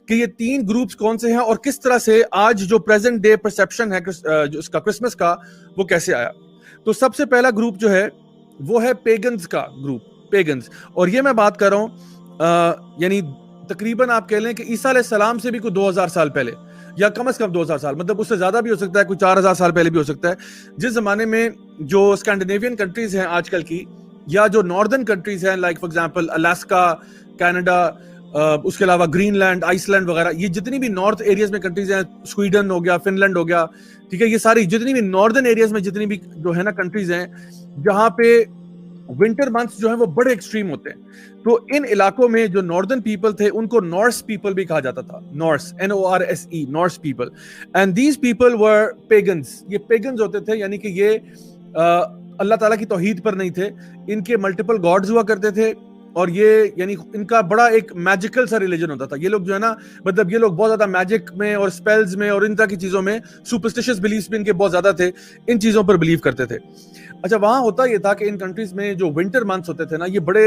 کہ یہ تین گروپس کون سے ہیں اور کس طرح سے آج جو پریزنٹ ڈے پرسیپشن ہے جو اس کا کرسمس کا وہ کیسے آیا. تو سب سے پہلا گروپ جو ہے وہ ہے پیگنز کا گروپ, پیگنز. اور یہ میں بات کر رہا ہوں یعنی تقریباً آپ کہہ لیں کہ عیسیٰ علیہ السلام سے بھی کوئی 2000 سال پہلے, یا کم از کم 2000 سال, مطلب اس سے زیادہ بھی ہو سکتا ہے, کوئی 4000 سال پہلے بھی ہو سکتا ہے. جس زمانے میں جو اسکینڈینیوین کنٹریز ہیں آج کل کی, یا جو ناردرن کنٹریز ہیں like for example Alaska, Canada, اس کے علاوہ گرین لینڈ, آئس لینڈ وغیرہ, یہ جتنی بھی نارتھ ایریاز میں کنٹریز ہیں, سویڈن ہو گیا, فن لینڈ ہو گیا, ٹھیک ہے, یہ ساری جتنی بھی ناردرن ایریاز میں جتنی بھی جو ہے نا کنٹریز ہیں جہاں پہ ونٹر منتھس جو ہیں وہ بڑے ایکسٹریم ہوتے ہیں. تو ان علاقوں میں جو ناردرن پیپل تھے ان کو نارس پیپل بھی کہا جاتا تھا, Norse, NORSE, Norse people. And these people were pagans, یہ پیگنز ہوتے تھے, یعنی کہ یہ اللہ تعالیٰ کی توحید پر نہیں تھے, ان کے ملٹیپل گاڈز ہوا کرتے تھے, اور یہ یعنی ان کا بڑا ایک میجیکل سا ریلیجن ہوتا تھا. یہ لوگ جو ہے نا, مطلب یہ لوگ بہت زیادہ میجک میں اور اسپیلز میں اور ان طرح کی چیزوں میں, سپرسٹیشس بلیفز بھی ان کے بہت زیادہ تھے, ان چیزوں پر بلیو کرتے تھے. اچھا, وہاں ہوتا یہ تھا کہ ان کنٹریز میں جو ونٹر منتھس ہوتے تھے نا, یہ بڑے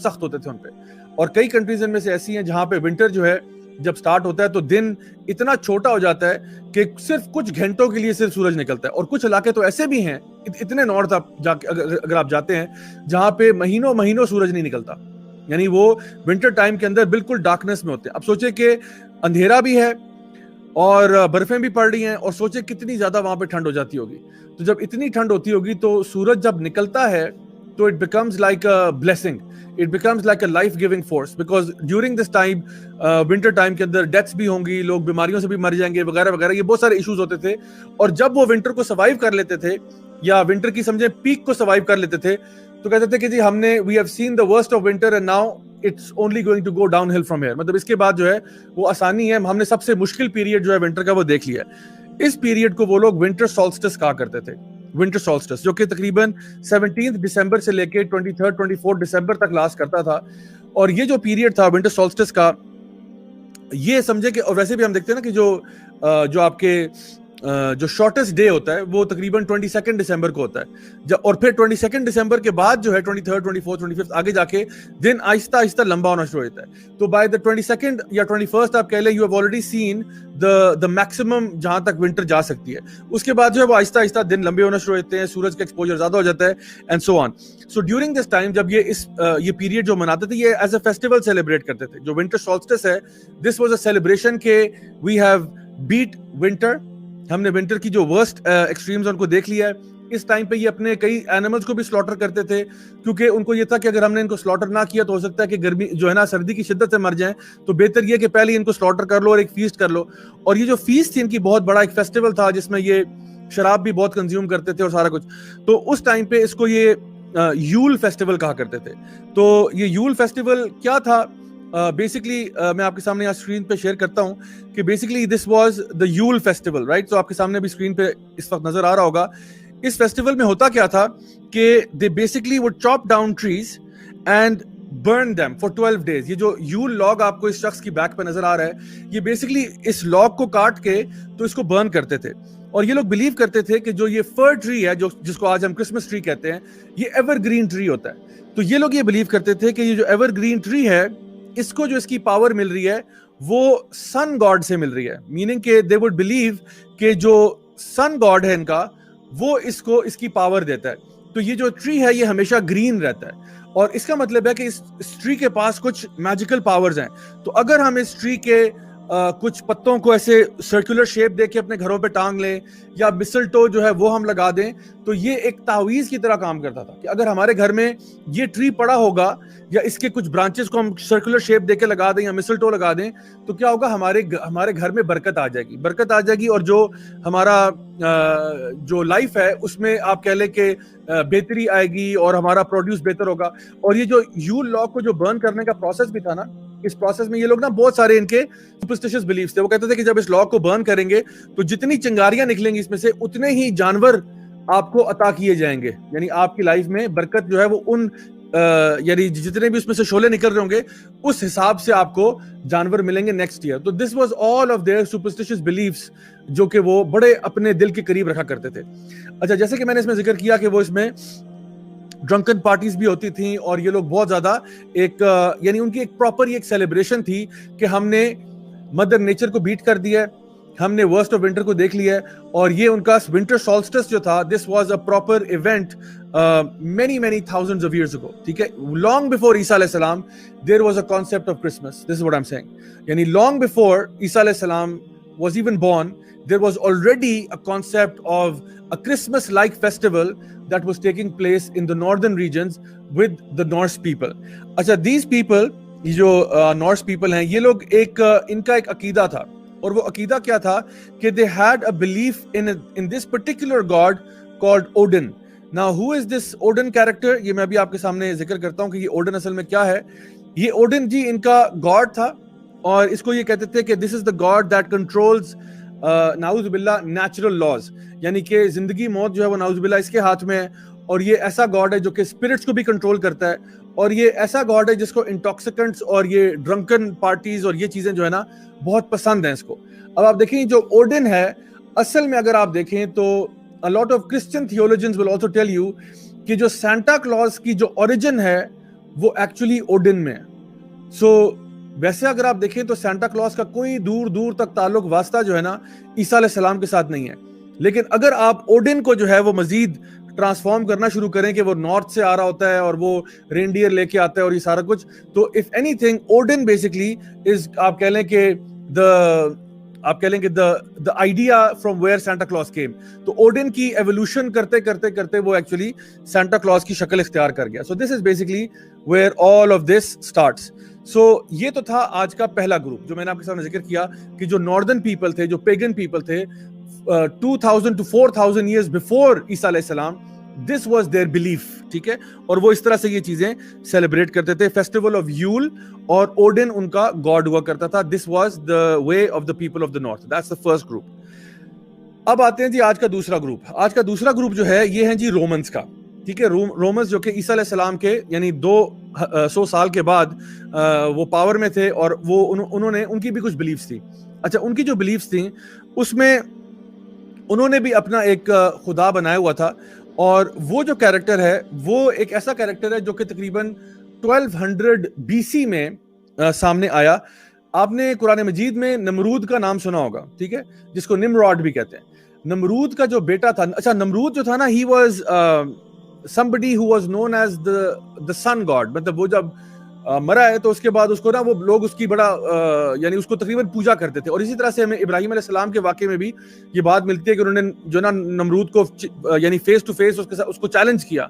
سخت ہوتے تھے ان پہ. اور کئی کنٹریز ان میں سے ایسی ہیں جہاں پہ ونٹر جو ہے جب سٹارٹ ہوتا ہے تو دن اتنا چھوٹا ہو جاتا ہے کہ صرف کچھ گھنٹوں کے لیے صرف سورج نکلتا ہے. اور کچھ علاقے تو ایسے بھی ہیں, اتنے نارتھ اگر آپ جاتے ہیں جہاں پہ مہینوں مہینوں سورج نہیں نکلتا, یعنی وہ ونٹر ٹائم کے اندر بالکل ڈارکنس میں ہوتے ہیں. اب سوچے کہ اندھیرا بھی ہے اور برفیں بھی پڑ رہی ہیں, اور سوچے کتنی زیادہ وہاں پہ ٹھنڈ ہو جاتی ہوگی. تو جب اتنی ٹھنڈ ہوتی ہوگی تو سورج جب نکلتا ہے تو it becomes like a blessing, it becomes like a life giving force, because during this time winter time کے اندر ڈیتھس بھی ہوں گی, لوگ بیماریوں سے بھی مر جائیں گے وغیرہ وغیرہ, یہ بہت سارے ایشوز ہوتے تھے. اور جب وہ ونٹر کو سروائیو کر لیتے تھے, یا ونٹر کی سمجھے پیک کو سروائیو کر لیتے تھے, تو کہتے تھے کہ جی ہم نے we have seen the worst of winter and now it's only going to go downhill from here, مطلب اس کے بعد جو ہے وہ آسانی ہے, ہم نے سب سے مشکل پیریڈ جو ہے ونٹر کا وہ دیکھ لیا ہے. اس پیریڈ کو وہ لوگ ونٹر سولسٹس کہا کرتے تھے, ونٹر سولسٹس, جو کہ تقریباً 17 دسمبر سے لے کے 24 دسمبر تک لاسٹ کرتا تھا. اور یہ جو پیریڈ تھا ونٹر سولسٹس کا, یہ سمجھے کہ, اور ویسے بھی ہم دیکھتے ہیں نا کہ جو آپ کے جو شارٹیسٹ ڈے ہوتا ہے وہ تقریباً 22 دسمبر کو ہوتا ہے, اور پھر 22 دسمبر کے بعد جو ہے 23, 24, 25 آگے جا کے دن آہستہ آہستہ لمبا ہونا شروع ہوتا ہے. تو بائی دا 22 یا 21 آپ کہہ لیں, you have already seen the maximum جہاں تک ونٹر جا سکتی ہے. اس کے بعد جو ہے وہ آہستہ آہستہ دن لمبے ہونا شروع ہوتے ہیں, سورج کا ایکسپوجر زیادہ ہو جاتا ہے, and so on. So during this time جب یہ پیریڈ جو مناتے تھے, یہ ایز اے فیسٹیول سیلیبریٹ کرتے تھے. جو ونٹر سولسٹس ہے, دس واز اے سیلیبریشن کہ وی ہیو بیٹ ونٹر, ہم نے ونٹر کی جو ورسٹ ایکسٹریمز ان کو دیکھ لیا ہے. اس ٹائم پہ یہ اپنے کئی اینیملز کو بھی سلاٹر کرتے تھے, کیونکہ ان کو یہ تھا کہ اگر ہم نے ان کو سلاٹر نہ کیا تو ہو سکتا ہے کہ گرمی جو ہے نا سردی کی شدت سے مر جائیں, تو بہتر یہ کہ پہلے ہی ان کو سلاٹر کر لو اور ایک فیسٹ کر لو. اور یہ جو فیسٹ تھی ان کی بہت بڑا ایک فیسٹیول تھا, جس میں یہ شراب بھی بہت کنزیوم کرتے تھے اور سارا کچھ. تو اس ٹائم پہ اس کو یہ یول فیسٹیول کہا کرتے تھے. تو یہ یول فیسٹیول کیا تھا, بیسکلی میں آپ کے سامنے یہاں اسکرین پہ شیئر کرتا ہوں کہ basically this was the you'll festival, right. تو آپ کے سامنے بھی اسکرین پہ اس وقت نظر آ رہا ہوگا. اس فیسٹیول میں ہوتا کیا تھا کہ they basically would chop down trees and burn them for 12 days. یہ جو یول لاگ آپ کو اس شخص کی بیک پہ نظر آ رہا ہے, یہ بیسکلی اس لاگ کو کاٹ کے تو اس کو برن کرتے تھے. اور یہ لوگ بلیو کرتے تھے کہ جو یہ فر ٹری ہے, جس کو آج ہم کرسمس ٹری کہتے ہیں, یہ ایور گرین ٹری ہوتا ہے. تو یہ لوگ یہ بلیو کرتے تھے کہ یہ جو ایور گرین ٹری ہے, اس کو جو اس کی پاور مل رہی ہے وہ سن گاڈ سے مل رہی ہے. میننگ کہ دے وڈ بلیو کہ جو سن گاڈ ہے ان کا, وہ اس کو اس کی پاور دیتا ہے. تو یہ جو ٹری ہے یہ ہمیشہ گرین رہتا ہے, اور اس کا مطلب ہے کہ اس ٹری کے پاس کچھ میجیکل پاورز ہیں. تو اگر ہم اس ٹری کے کچھ پتوں کو ایسے سرکولر شیپ دے کے اپنے گھروں پہ ٹانگ لیں, یا مسلٹو جو ہے وہ ہم لگا دیں, تو یہ ایک تعویذ کی طرح کام کرتا تھا کہ اگر ہمارے گھر میں یہ ٹری پڑا ہوگا, یا اس کے کچھ برانچز کو ہم سرکولر شیپ دے کے لگا دیں یا مسلٹو لگا دیں, تو کیا ہوگا, ہمارے گھر میں برکت آ جائے گی. اور جو ہمارا جو لائف ہے اس میں آپ کہہ لیں کہ بہتری آئے گی اور ہمارا پروڈیوس بہتر ہوگا. اور یہ جو یول لاگ کو جو برن کرنے کا پروسیس بھی تھا نا, اس پروسیس میں یہ لوگ نا بہت سارے ان کے سپرسٹیشس بلیفز تھے. وہ کہتے تھے کہ جب اس لاگ کو برن کریں گے تو جتنی چنگاریاں نکلیں گی اس میں سے, اتنے ہی جانور آپ کو عطا کیے جائیں گے. یعنی آپ کی لائف میں برکت جو ہے وہ ان یعنی جتنے بھی اس میں سے شعلے نکل رہے ہوں گے, اس حساب سے آپ کو جانور ملیں گے نیکسٹ ایئر. تو this was all of their superstitious beliefs, جو کہ وہ بڑے اپنے دل کے قریب رکھا کرتے تھے. اچھا, جیسے کہ میں نے اس میں ذکر کیا کہ وہ اس میں ڈرنکن پارٹیز بھی ہوتی تھیں, اور یہ لوگ بہت زیادہ ایک یعنی ان کی ایک پراپر ایک سیلیبریشن تھی کہ ہم نے مدر نیچر کو بیٹ کر دیا ہے, ہم نے ورسٹ آف ونٹر کو دیکھ لیا ہے, اور یہ ان کا ونٹر سولسٹس جو تھا, this was a proper event many thousands of years ago, ٹھیک ہے, long before عیسیٰ علیہ السلام there was a concept of Christmas. This is what I'm saying. یعنی long before عیسیٰ علیہ السلام was even born, there was already a concept of a Christmas-like festival that was taking place in the northern regions with the Norse people. اچھا, these people, یہ جو Norse people ہیں, یہ لوگ ان کا ایک عقیدہ تھا, اور وہ عقیدہ کیا تھا کہ they had a belief in this particular god called Odin. Now who is this Odin character? یہ میں ابھی آپ کے سامنے ذکر کرتا ہوں کہ یہ Odin اصل میں کیا ہے. یہ Odin جی ان کا god تھا, اور اس کو یہ کہتے تھے کہ this is the god that controls نعوذ باللہ نیچرل لاز, یعنی کہ زندگی موت جو ہے وہ نعوذ باللہ اس کے ہاتھ میں ہے, اور یہ ایسا گاڈ ہے جو کہ اسپرٹس کو بھی کنٹرول کرتا ہے, اور یہ ایسا گاڈ ہے جس کو انٹاکسیکنٹس اور یہ ڈرنکن پارٹیز اور یہ چیزیں جو ہے نا بہت پسند ہیں اس کو. اب آپ دیکھیں جو اوڈن ہے, اصل میں اگر آپ دیکھیں تو a lot of Christian theologians will also tell you کہ جو سانتا کلوز کی جو اوریجن ہے وہ ایکچولی اوڈن میں ہے. سو ویسے اگر آپ دیکھیں تو سانتا کلوز کا کوئی دور دور تک تعلق واسطہ جو ہے نا عیسیٰ علیہ السلام کے ساتھ نہیں ہے, لیکن اگر آپ اوڈن کو جو ہے وہ مزید ٹرانسفارم کرنا شروع کریں کہ وہ نارتھ سے آ رہا ہوتا ہے اور وہ رینڈیئر لے کے آتا ہے اور یہ سارا کچھ, تو if anything Odin basically is, آپ کہہ لیں کہ the idea from where Santa Claus came. تو اوڈن کی ایوولوشن کرتے کرتے کرتے وہ ایکچولی سانتا کلوز کی شکل اختیار کر گیا. So this is basically where all of this starts. So یہ تو تھا آج کا پہلا گروپ جو میں نے آپ کے سامنے ذکر کیا کہ جو ناردرن پیپل تھے, جو پیگن پیپل تھے 2000 to 4000 years before عیسیٰ علیہ السلام, this was their belief, ٹھیک ہے, اور وہ اس طرح سے یہ چیزیں سیلیبریٹ کرتے تھے. فیسٹیول آف یول, اور اوڈن ان کا گاڈ ہوا کرتا تھا. This was the way of the people of the north. That's the first group. اب آتے ہیں جی آج کا دوسرا گروپ. آج کا دوسرا گروپ جو ہے یہ ہے جی رومنس کا, ٹھیک ہے. رومنس جو کہ عیسیٰ علیہ السلام کے یعنی 200 سال کے بعد وہ پاور میں تھے, اور وہ انہوں نے, ان کی بھی کچھ بلیفز تھی. اچھا, ان کی جو بلیفز تھیں اس میں انہوں نے بھی اپنا ایک خدا بنایا ہوا تھا, اور وہ جو کیریکٹر ہے وہ ایک ایسا کیریکٹر ہے جو کہ تقریباً 1200 BC میں سامنے آیا. آپ نے قرآن مجید میں نمرود کا نام سنا ہوگا, ٹھیک ہے, جس کو نمراڈ بھی کہتے ہیں. نمرود کا جو بیٹا تھا, اچھا نمرود جو تھا نا, he was somebody who was known as the sun god. مطلب وہ جب مرا ہے تو اس کے بعد اس کو نا وہ لوگ اس کی بڑا یعنی اس کو تقریباً پوجا کرتے تھے. اور اسی طرح سے ہمیں ابراہیم علیہ السلام کے واقعے میں بھی یہ بات ملتی ہے کہ انہوں نے جو نا نمرود کو یعنی فیس ٹو فیس اس کو چیلنج کیا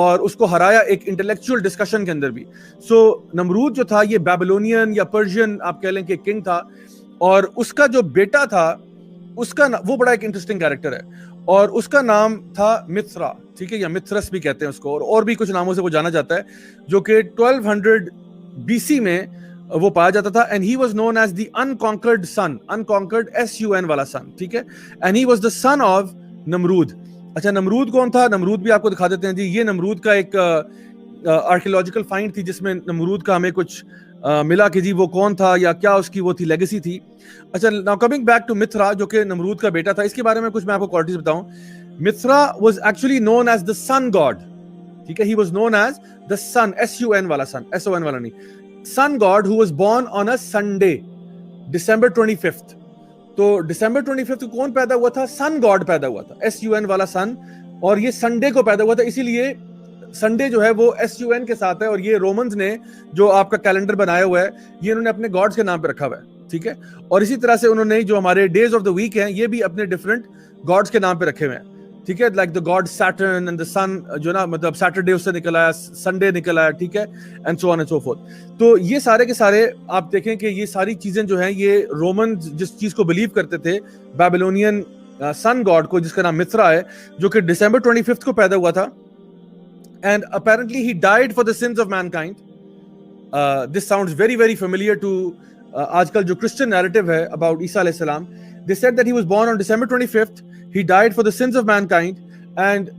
اور اس کو ہرایا ایک انٹلیکچوئل ڈسکشن کے اندر بھی. سو نمرود جو تھا یہ بیبلونین یا پرشین آپ کہہ لیں کہ کنگ تھا, اور اس کا جو بیٹا تھا اس کا وہ بڑا ایک انٹرسٹنگ کیریکٹر ہے, اور اس کا نام تھا متھرا, ٹھیک ہے, یا متھرس بھی کہتے ہیں اس کو, اور بھی کچھ ناموں سے وہ جانا جاتا ہے, جو کہ 1200 BC میں وہ پایا جاتا تھا. And he was known as the unconquered sun, unconquered SUN والا سن, ٹھیک ہے, and he was the son of Nimrod. اچھا, نمرود کون تھا؟ نمرود بھی آپ کو دکھا دیتے ہیں جی. یہ نمرود کا ایک آرکیولوجیکل فائنڈ تھی جس میں نمرود کا ہمیں کچھ ملا کہ جی وہ کون تھا یا کیا اس کی وہ تھی لیگیسی تھی. اچھا, now coming back to Mathura جو کہ نمرود کا بیٹا تھا, اس کے بارے میں کچھ میں آپ کو کوالٹیز بتاؤں. Mithra was actually known as the sun god, ٹھیک ہے, he was known as the sun, SUN والا سن, SON والا نہیں, sun god who was born on a Sunday, December 25th. تو December 25th کو کون پیدا ہوا تھا؟ سن گاڈ پیدا ہوا تھا, SUN والا سن, اور یہ سنڈے کو پیدا ہوا تھا. اسی لیے سنڈے جو ہے وہ SUN کے ساتھ ہے, اور یہ رومنز نے جو آپ کا کیلنڈر بنایا ہوا ہے یہ انہوں نے اپنے گاڈز کے نام پہ رکھا ہوا ہے, ٹھیک ہے. اور اسی طرح سے انہوں نے جو ہمارے ڈیز آف دا ویک ہیں یہ بھی اپنے ڈفرنٹ گاڈز کے نام پہ رکھے ہوئے ہیں, ٹھیک ہے, like the god Saturn and the sun جو نا مطلب سیٹرڈے اس سے نکل آیا, سنڈے نکل آیا, ٹھیک ہے, and so on and so forth. تو یہ سارے کے سارے آپ دیکھیں کہ یہ ساری چیزیں جو ہیں یہ رومن جس چیز کو بلیو کرتے تھے بیبلونین سن گاڈ کو جس کا نام متھرا ہے, جو کہ December 25th کو پیدا ہوا تھا. And apparently he died for the sins of mankind. This sounds very very familiar to آج کل جو Christian narrative ہے about عیسیٰ علیہ السلام. They said that he was born on December 25th. He died for the sins of mankind and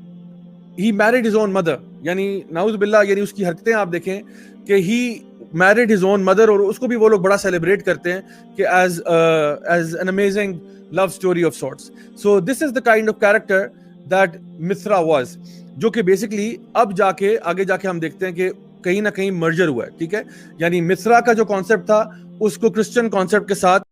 he married his own mother. یعنی نعوذ باللہ, یعنی اس کی حرکتیں آپ دیکھیں کہ he married his own mother, اور اس کو بھی وہ لوگ بڑا سیلیبریٹ کرتے ہیں کہ as an amazing love story of sorts. So this is the kind of character that Mithra was, جو کہ بیسکلی اب جا کے آگے جا کے ہم دیکھتے ہیں کہ کہیں نہ کہیں مرجر ہوا ہے, ٹھیک ہے. یعنی متھرا کا جو کانسیپٹ تھا اس کو کرسچن کانسیپٹ کے ساتھ